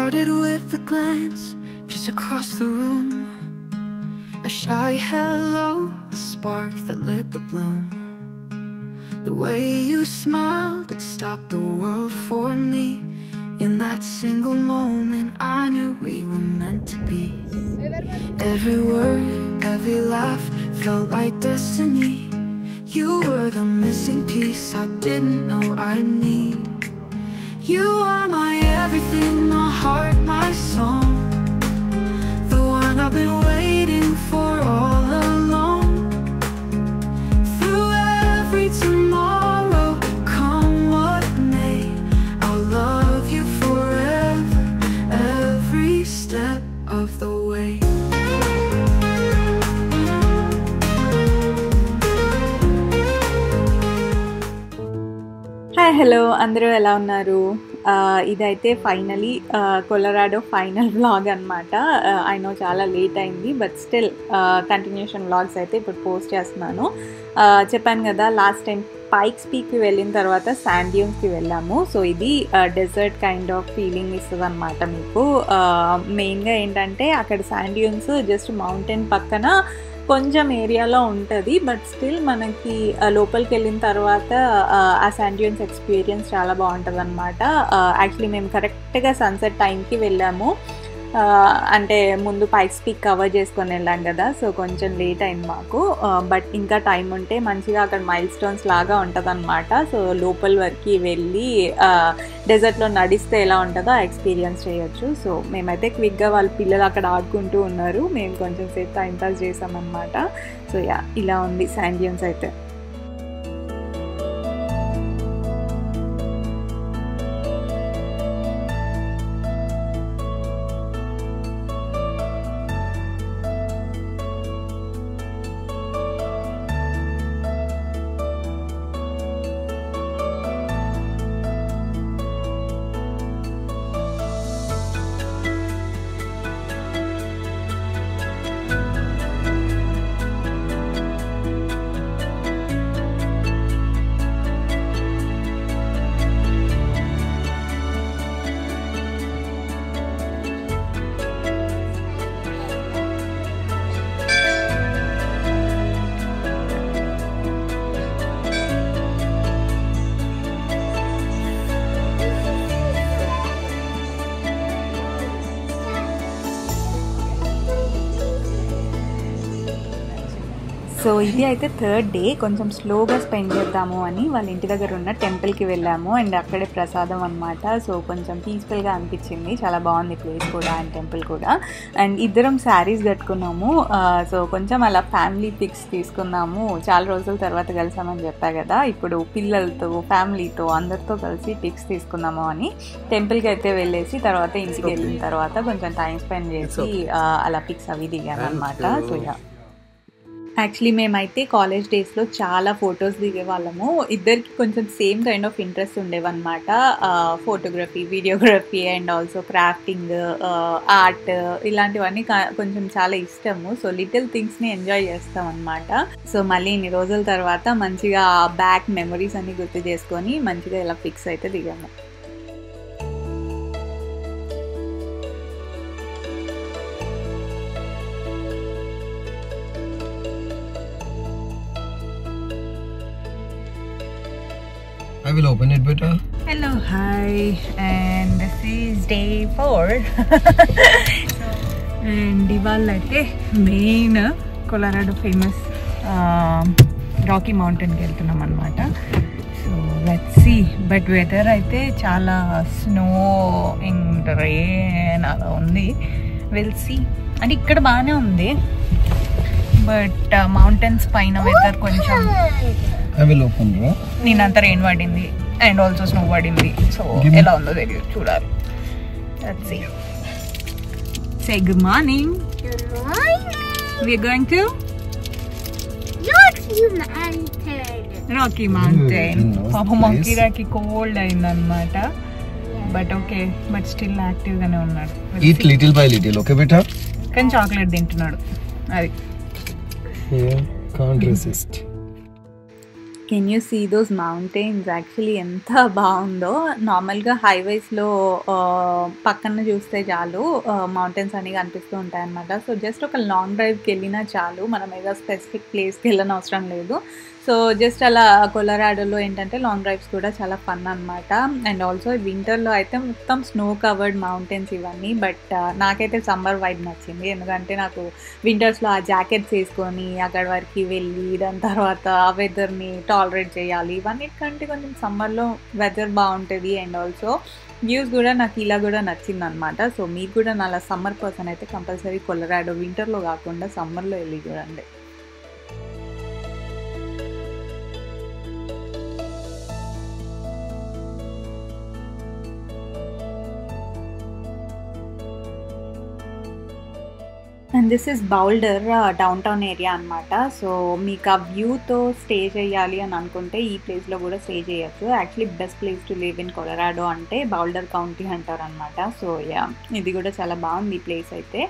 started with a glance just across the room. A shy hello, a spark that lit the bloom. The way you smiled, it stopped the world for me. In that single moment, I knew we were meant to be. Every word, every laugh felt like destiny. You were the missing piece I didn't know I'd need. You are my everything, my heart, my song. The one I've been waiting for all along. Through every tomorrow, come what may, I'll love you forever, every step of the way. Hi hello అందరూ ఎలా ఉన్నారు? ఇదైతే finally Colorado final vlog అనమాట. I know చాలా late అయింది, but still continuation vlogs అయితే ఇప్పుడు post చేస్తున్నాను. చెప్పాను కదా, లాస్ట్ టైం పైక్స్ పీక్కి వెళ్ళిన తర్వాత శాండ్ డ్యూన్స్కి వెళ్ళాము. సో ఇది డెజర్ట్ కైండ్ ఆఫ్ ఫీలింగ్ ఇస్తుంది అనమాట మీకు. మెయిన్గా ఏంటంటే అక్కడ శాండ్ డ్యూన్స్ జస్ట్ మౌంటైన్ పక్కన కొంచెం ఏరియాలో ఉంటుంది, బట్ స్టిల్ మనకి లోపలికి వెళ్ళిన తర్వాత ఆ శాండ్ డ్యూన్స్ ఎక్స్పీరియన్స్ చాలా బాగుంటుంది అనమాట. యాక్చువల్లీ మేము కరెక్ట్గా సన్సెట్ టైంకి వెళ్ళాము. అంటే ముందు పైక్స్ పీక్ కవర్ చేసుకొని వెళ్ళాం కదా, సో కొంచెం లేట్ అయింది మాకు. బట్ ఇంకా టైం ఉంటే మంచిగా అక్కడ మైల్ స్టోన్స్ లాగా ఉంటుంది అనమాట. సో లోపల వరకు వెళ్ళి డెజర్ట్లో నడిస్తే ఎలా ఉంటుందో ఆ ఎక్స్పీరియన్స్ చేయొచ్చు. సో మేమైతే క్విక్గా వాళ్ళ పిల్లలు అక్కడ ఆడుకుంటూ ఉన్నారు, మేము కొంచెం సేపు టైం పాస్ చేసామన్నమాట. సో యా, ఇలా ఉంది శాండ్ డ్యూన్స్ అయితే. సో ఇది అయితే థర్డ్ డే, కొంచెం స్లోగా స్పెండ్ చేద్దాము అని వాళ్ళ ఇంటి దగ్గర ఉన్న టెంపుల్కి వెళ్ళాము. అండ్ అక్కడే ప్రసాదం అనమాట. సో కొంచెం పీస్ఫుల్గా అనిపించింది, చాలా బాగుంది ప్లేస్ కూడా అండ్ టెంపుల్ కూడా. అండ్ ఇద్దరం శారీస్ కట్టుకున్నాము. సో కొంచెం అలా ఫ్యామిలీ పిక్స్ తీసుకున్నాము. చాలా రోజుల తర్వాత కలిసామని చెప్పా కదా, ఇప్పుడు పిల్లలతో ఫ్యామిలీతో అందరితో కలిసి పిక్స్ తీసుకున్నాము అని టెంపుల్కి అయితే వెళ్ళేసి తర్వాత ఇంటికి వెళ్ళిన తర్వాత కొంచెం టైం స్పెండ్ చేసి అలా పిక్స్ అవి దిగాను అనమాట. సో యా, యాక్చువల్లీ మేమైతే కాలేజ్ డేస్లో చాలా ఫొటోస్ దిగేవాళ్ళము. ఇద్దరికి కొంచెం సేమ్ కైండ్ ఆఫ్ ఇంట్రెస్ట్ ఉండేవన్నమాట. Photography, videography and also crafting, art ఇలాంటివన్నీ కొంచెం చాలా ఇష్టము. సో లిటిల్ థింగ్స్ని ఎంజాయ్ చేస్తాం అనమాట. సో మళ్ళీ ఇన్ని రోజుల తర్వాత మంచిగా బ్యాక్ మెమరీస్ అన్ని గుర్తు చేసుకొని మంచిగా ఇలా పిక్స్ అయితే దిగాము. I will open it better. Hello, hi, and this is day 4. And ఇవాళ అయితే మెయిన్ కొలరాడో ఫేమస్ రాకీ మౌంటైన్కి వెళ్తున్నాం అనమాట. So let's see. But weather అయితే చాలా స్నో అండ్ రెయిన్ అలా ఉంది. Will see. అంటే ఇక్కడ బాగానే ఉంది, బట్ మౌంటైన్స్ పైన వెదర్ కొంచెం నేనంతా రెయిన్ పడింది అండ్ ఆల్సో స్నో పడింది. సో ఎలా ఉందో తెలియదు, చూడాలి. Let's see. Say good morning. Good morning. We're going to Rocky Mountain. పాపం మంకీరాకి కోల్డ్ అయిందన్నమాట. But okay, but still active గానే ఉన్నాడు. Eat little by little, okay beta? కానీ చాక్లెట్ తింటున్నాడు, అది can't resist. Can you see those mountains actually ఎంత బాగుందో. నార్మల్గా హైవేస్లో పక్కన చూస్తే చాలు మౌంటైన్స్ అనేవి కనిపిస్తూ ఉంటాయి అన్నమాట. సో జస్ట్ ఒక లాంగ్ డ్రైవ్కి వెళ్ళినా చాలు, మనం ఏదో స్పెసిఫిక్ ప్లేస్కి వెళ్ళని అవసరం లేదు. సో జస్ట్ అలా కొలరాడోలో ఏంటంటే లాంగ్ డ్రైవ్స్ కూడా చాలా ఫన్ అనమాట. అండ్ ఆల్సో వింటర్లో అయితే మొత్తం స్నో కవర్డ్ మౌంటైన్స్ ఇవన్నీ. బట్ నాకైతే సమ్మర్ వైబ్ నచ్చింది, ఎందుకంటే నాకు వింటర్స్లో ఆ జాకెట్స్ వేసుకొని అక్కడి వరకు వెళ్ళి దాని తర్వాత ఆ వెదర్ని టాలరేట్ చేయాలి, ఇవన్నిటికంటే కొంచెం సమ్మర్లో వెదర్ బాగుంటుంది. అండ్ ఆల్సో వ్యూస్ కూడా నాకు ఇలా కూడా నచ్చింది అనమాట. సో మీరు కూడా నా సమ్మర్ పర్సన్ అయితే కంపల్సరీ కొలరాడో వింటర్లో కాకుండా సమ్మర్లో వెళ్ళి చూడండి. And this is boulder down town area అనమాట. సో మీకు ఆ వ్యూతో స్టే చేయాలి అని అనుకుంటే ఈ ప్లేస్లో కూడా స్టే చేయొచ్చు. Actually best place to live in Colorado అంటే బౌల్డర్ కౌంటీ అంటారు అనమాట. సో యా, ఇది కూడా చాలా బాగుంది ఈ ప్లేస్ అయితే.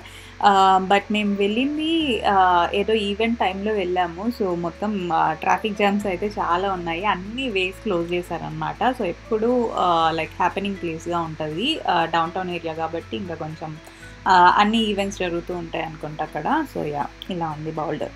బట్ మేము వెళ్ళింది ఏదో ఈవెంట్ టైంలో వెళ్ళాము. సో మొత్తం ట్రాఫిక్ జామ్స్ అయితే చాలా ఉన్నాయి, అన్ని వేస్ క్లోజ్ చేశారనమాట. సో ఎప్పుడు లైక్ హ్యాపెనింగ్ ప్లేస్గా ఉంటుంది డౌన్ టౌన్ ఏరియా కాబట్టి, ఇంకా కొంచెం అన్ని ఈవెంట్స్ జరుగుతూ ఉంటాయి అనుకుంటా అక్కడ. సో యా, ఇలా ఉంది Boulder.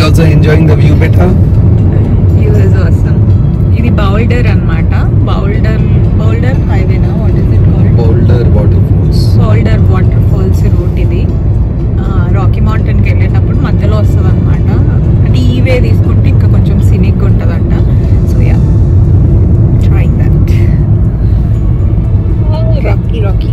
Also enjoying the view better? View is awesome. ఇది బౌల్డర్ అన్నమాట. బౌల్డర్ హైవేనా, what is it called? Boulder waterfalls route ఇది. రాకీ మౌంటైన్కి వెళ్ళేటప్పుడు మధ్యలో వస్తుంది అనమాట. అంటే ఈ వే తీసుకుంటే ఇంకా కొంచెం సినిక్ ఉంటుందంట. So yeah, trying that. Rocky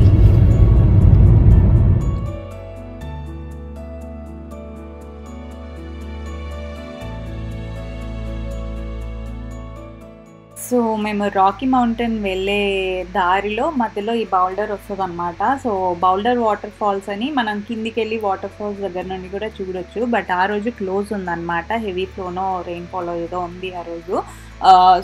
so మేము రాకీ మౌంటైన్ వెళ్ళే దారిలో మధ్యలో ఈ బౌల్డర్ వస్తుంది అనమాట. సో బౌల్డర్ వాటర్ ఫాల్స్ అని మనం కిందికి వెళ్ళి వాటర్ ఫాల్స్ దగ్గర నుండి కూడా చూడొచ్చు. బట్ ఆ రోజు క్లోజ్ ఉందన్నమాట, హెవీ ఫ్లోనో రెయిన్ ఫాల్ ఏదో ఉంది ఆ రోజు.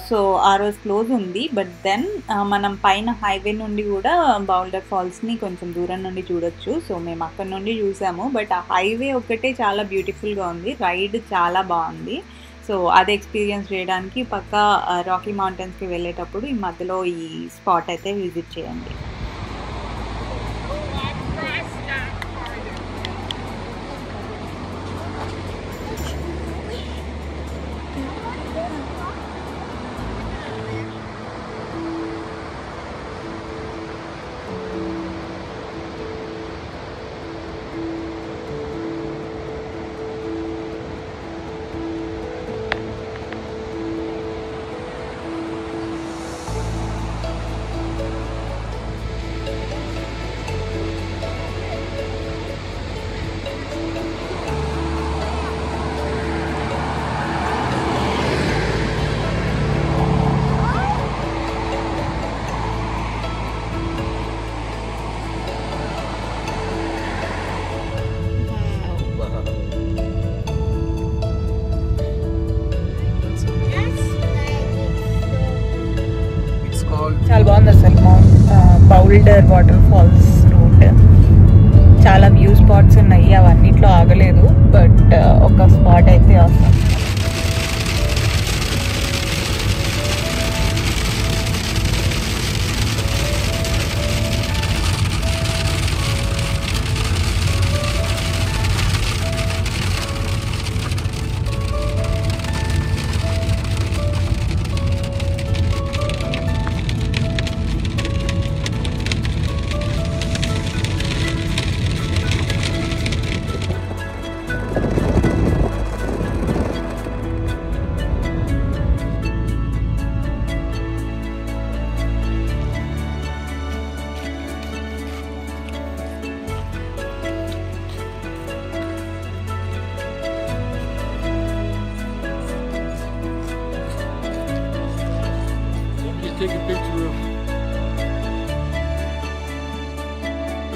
సో ఆ రోజు క్లోజ్ ఉంది. బట్ దెన్ మనం పైన హైవే నుండి కూడా బౌల్డర్ ఫాల్స్ని కొంచెం దూరం నుండి చూడొచ్చు. సో మేము అక్కడ నుండి చూసాము. బట్ ఆ హైవే ఒక్కటే చాలా బ్యూటిఫుల్గా ఉంది, రైడ్ చాలా బాగుంది. సో అది ఎక్స్పీరియన్స్ చేయడానికి పక్కా రాకీ మౌంటైన్స్కి వెళ్ళేటప్పుడు ఈ మధ్యలో ఈ స్పాట్ అయితే విజిట్ చేయండి. చాలా బాగుంది అసలు బౌల్డర్ వాటర్ ఫాల్స్ రూట్. చాలా వ్యూ స్పాట్స్ ఉన్నాయి, అవన్నిట్లో ఆగలేదు. బట్ ఒక స్పాట్ అయితే అవసరం. take a picture of.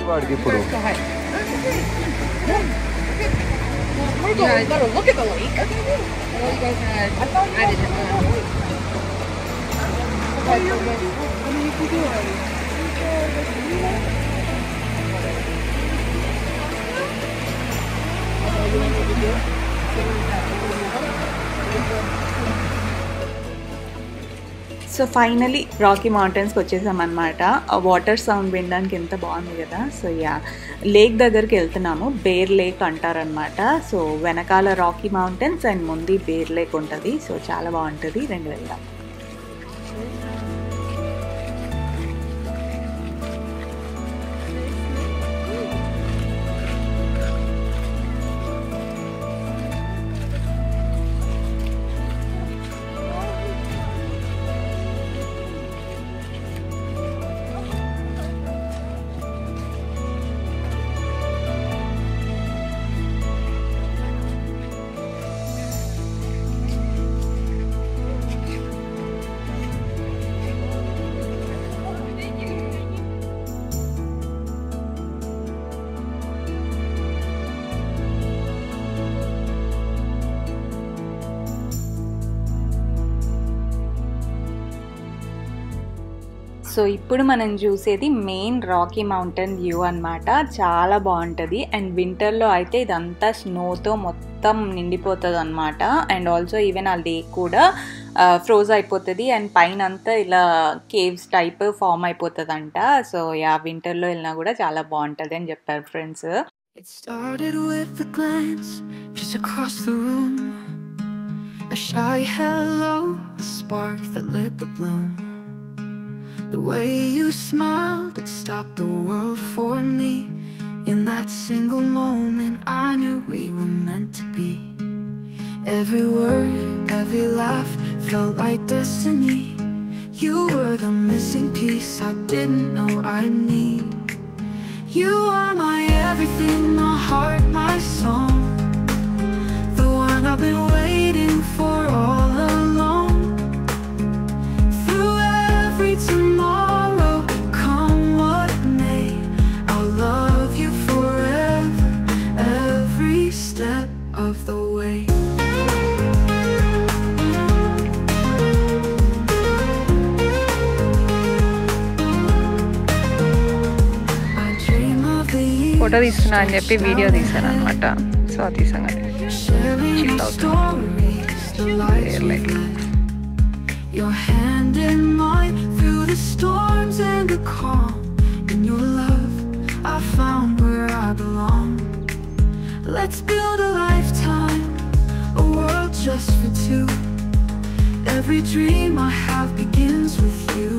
వాడికి ఇప్పుడు You guys gotta look at the lake. I know you guys had. I didn't. So finally Rocky మౌంటైన్స్కి వచ్చేసామన్నమాట. ఆ వాటర్ సౌండ్ వినడానికి ఎంత బాగుంది కదా. సో యా, లేక్ దగ్గరికి వెళ్తున్నాము. బేర్ లేక్ అంటారనమాట. సో వెనకాల రాకీ మౌంటైన్స్ అండ్ ముందు బేర్ లేక్ ఉంటుంది. సో చాలా బాగుంటుంది. రెండు వెళ్దాం. సో ఇప్పుడు మనం చూసేది మెయిన్ రాకీ మౌంటైన్ వ్యూ అనమాట. చాలా బాగుంటుంది. అండ్ వింటర్లో అయితే ఇదంతా స్నోతో మొత్తం నిండిపోతుంది అనమాట. అండ్ ఆల్సో ఈవెన్ ఆ లేక్ కూడా ఫ్రోజ్ అయిపోతుంది. అండ్ పైన అంతా ఇలా కేవ్స్ టైప్ ఫామ్ అయిపోతుందంట. సో యా, వింటర్లో వెళ్ళినా కూడా చాలా బాగుంటుంది అని చెప్పారు friends. It started with a glance just across the room, a shy hello, a spark that lit the bloom. The way you smiled, it stopped the world for me. In that single moment, I knew we were meant to be. Every word, every laugh felt like destiny. You were the missing piece I didn't know I'd need. You are my everything, my heart, my song, the one I've been waiting for all along. Through every tomorrow, come what may, I'll love you forever, every step of the way. Photo తీస్తున్నా అని చెప్పి video తీసాను అనమాట. So అది సంగతి chill అవుతుంది. Your hand in mine through the storms and the calm. In your love, I found where I belong. Let's build a lifetime, a world just for two. Every dream I have begins with you.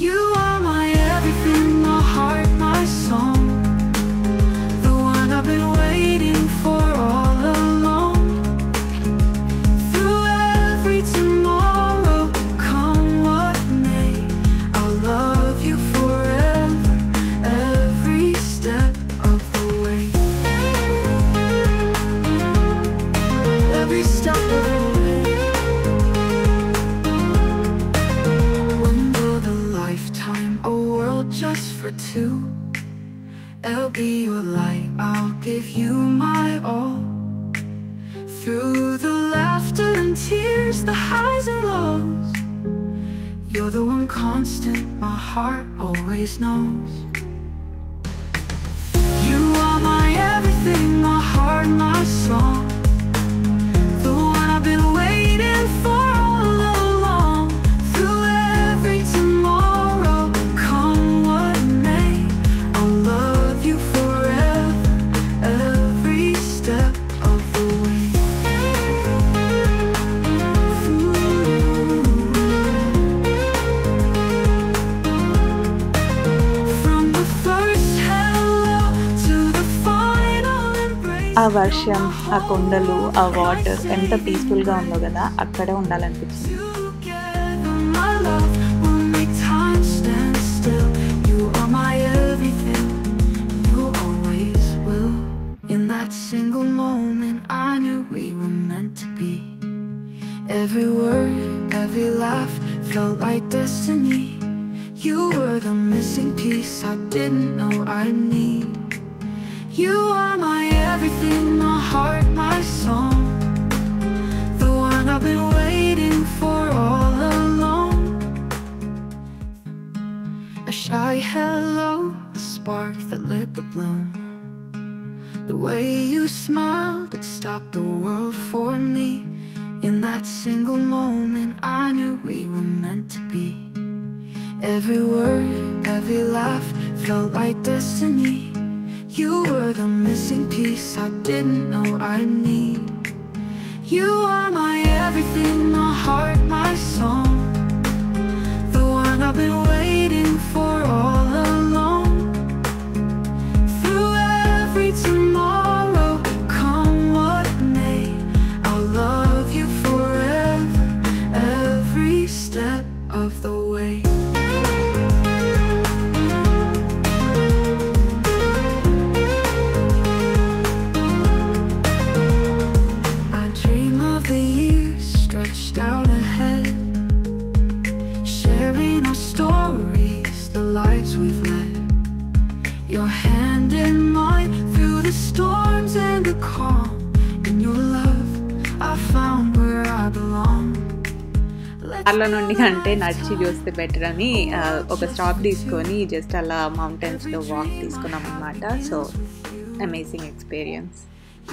You are my everything, my heart, my song, the one I've been waiting for all along. Through every tomorrow, come what may, I'll love you forever, every step of the way. Every step of the way. When will the lifetime, a world just for two? I'll be your light, I'll give you my all. Through the laughter and tears, the highs and lows, you're the one constant my heart always knows. You are my everything, my heart, my song, the one I've been waiting for all along. Through every tomorrow, come what may, I'll love you forever, every step of the way. From the first hello to the final embrace. ఆ వర్షం, ఆ కొండలు, ఆ water ఎంత పీస్ఫుల్గా ఉందో కదా. అక్కడే ఉండాలనిపించింది. Together, my love will make time stand still. You are my everything, you always will. In that single moment, I knew we were meant to be. Every word, every laugh felt like destiny. You were the missing piece I didn't know I'd need. You are my everything, my heart, my song, the one I've been waiting for all along. A shy hello, a spark that lit the bloom. The way you smiled, it stopped the world for me. In that single moment, I knew we were meant to be. Every word, every laugh felt like destiny. You were the missing piece I didn't know I'd need. You are my everything, my heart, my song, the one I've been waiting for all along. Through every tomorrow, come what may, I'll love you forever, every step of the way. Out ahead, sharing our stories, the lives we've led. Your hand in mine through the storms and the calm. In your love, I found where I belong. కార్లో నుండి కంటే నడిచి చూస్తే better అని ఒక stop తీసుకొని just అలా మౌంటైన్స్లో walk తీసుకున్నాం అన్నమాట. So amazing experience.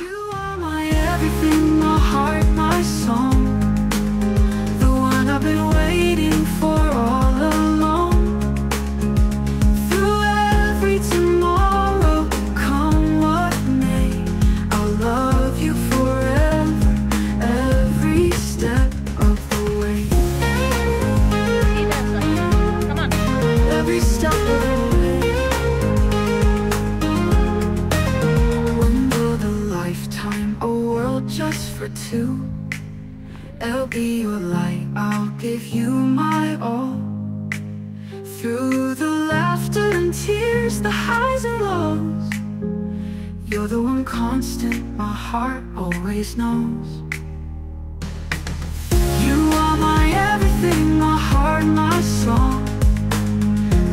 You are my everything, my heart, my song, I've been waiting for all along. Through every tomorrow, come what may, I'll love you forever, every step of the way. Come on. Every step of the way. One world, a lifetime, a world just for two. I'll be your light, I'll give you my all. Through the laughter and tears, the highs and lows, you're the one constant my heart always knows. You are my everything, my heart, my song,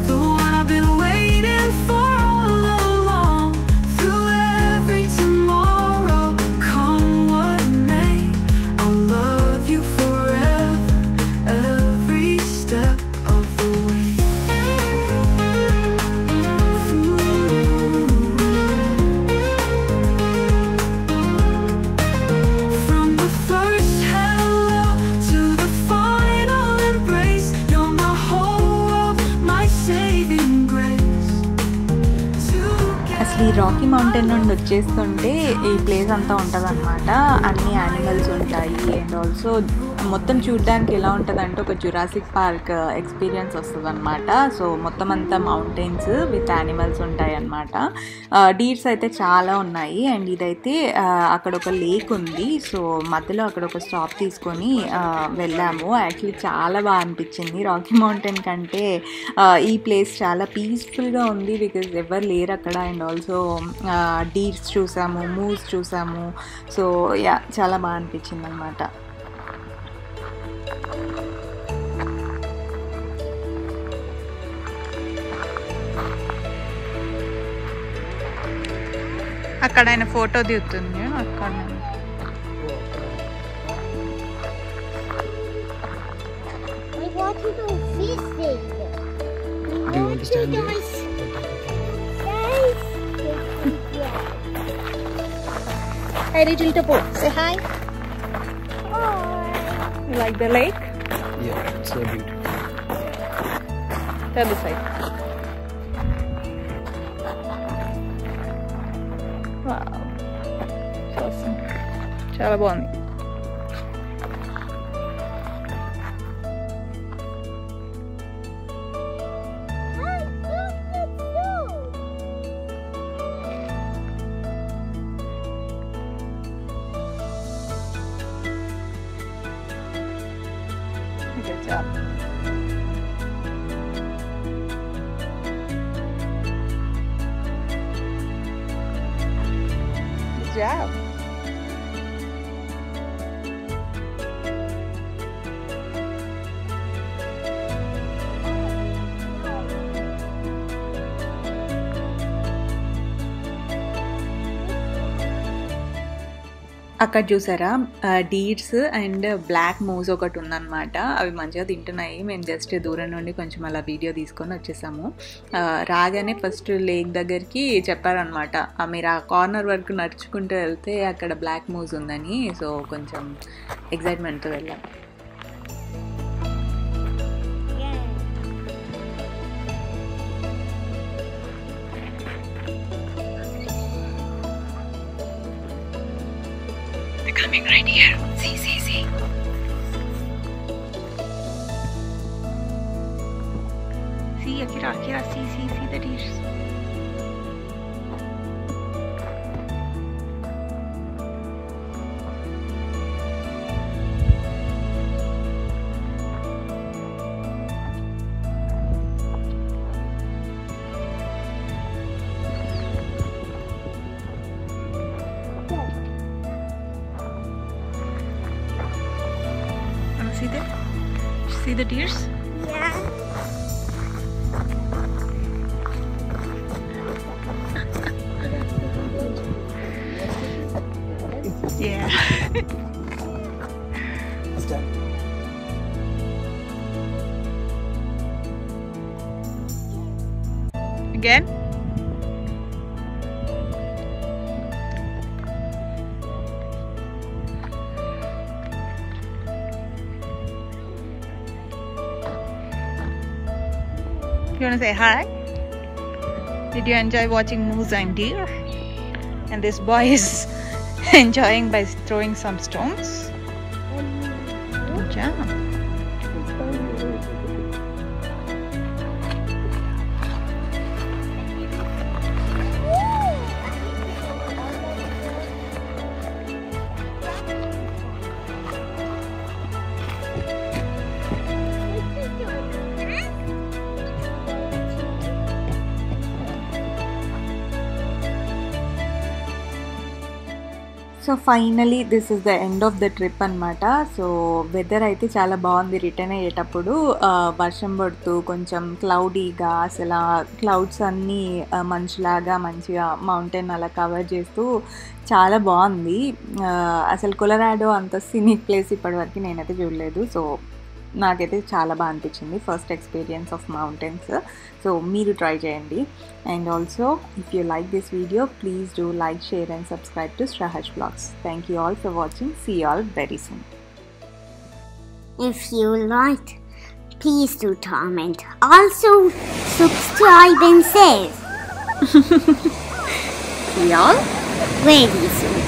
the one I've been waiting for all along. Through every tomorrow, come what may, I'll love you forever, every step of the way. From the first hello to the final embrace, you're my whole world, my saving grace. అసలు ఈ Rocky mountain నుండి వచ్చేస్తుంటే ఈ place అంతా ఉంటుంది అనమాట. అన్ని animals ఉంటాయి and also మొత్తం చూడడానికి ఎలా ఉంటుంది అంటే ఒక జురాసిక్ పార్క్ ఎక్స్పీరియన్స్ వస్తుంది అనమాట. సో మొత్తం అంతా మౌంటైన్స్ విత్ యానిమల్స్ ఉంటాయి అనమాట. డీర్స్ అయితే చాలా ఉన్నాయి అండ్ ఇదైతే అక్కడ ఒక లేక్ ఉంది. సో మధ్యలో అక్కడ ఒక స్టాప్ తీసుకొని వెళ్ళాము. యాక్చువల్లీ చాలా బాగా అనిపించింది. రాకీ మౌంటైన్ కంటే ఈ ప్లేస్ చాలా పీస్ఫుల్గా ఉంది బికాజ్ ఎవరు లేరు అక్కడ. అండ్ ఆల్సో డీర్స్ చూసాము, మూవ్స్ చూసాము. సో యా చాలా బాగా అనిపించింది అనమాట. అక్కడ ఆయన ఫోటో దిగుతుంది అక్కడ. We want to go fishing. Do you understand go this? Hey, little Topo, say hi. You like the lake? Yeah, it's so beautiful. The other side. Wow. So awesome. చాలా బాగుంది. Good job. Good job. అక్కడ చూసారా deers and black Moose ఒకటి ఉందన్నమాట. అవి మంచిగా తింటున్నాయి. మేము జస్ట్ దూరం నుండి కొంచెం అలా వీడియో తీసుకొని వచ్చేసాము. రాగానే ఫస్ట్ లేక్ దగ్గరికి చెప్పారనమాట, మీరు ఆ కార్నర్ వరకు నడుచుకుంటూ వెళ్తే అక్కడ బ్లాక్ మూస్ ఉందని. సో కొంచెం ఎక్సైట్మెంట్తో వెళ్ళాం. Coming right here. See. See, Akira, see the deers. See there? See the deers? Yeah. Yeah. Again? You want to say hi? Did you enjoy watching moose and deer? And this boy is enjoying by throwing some stones. Good job. So finally this is the end of the trip అనమాట. So whether అయితే చాలా బాగుంది. Return అయ్యేటప్పుడు వర్షం పడుతూ కొంచెం క్లౌడీగా, అసలు clouds అన్నీ మంచులాగా మంచిగా మౌంటైన్ అలా కవర్ చేస్తూ చాలా బాగుంది. అసలు కొలరాడో అంత సీనిక్ ప్లేస్ ఇప్పటివరకు నేనైతే చూడలేదు. సో నాకైతే చాలా బాగా అనిపించింది. First experience of mountains. So మీరు ట్రై చేయండి. And also if you like this video, please do like, share and subscribe to Straharsh Vlogs. Thank you all for watching. See you all very soon. If you liked, please do comment. Also, subscribe and save. See you all very soon.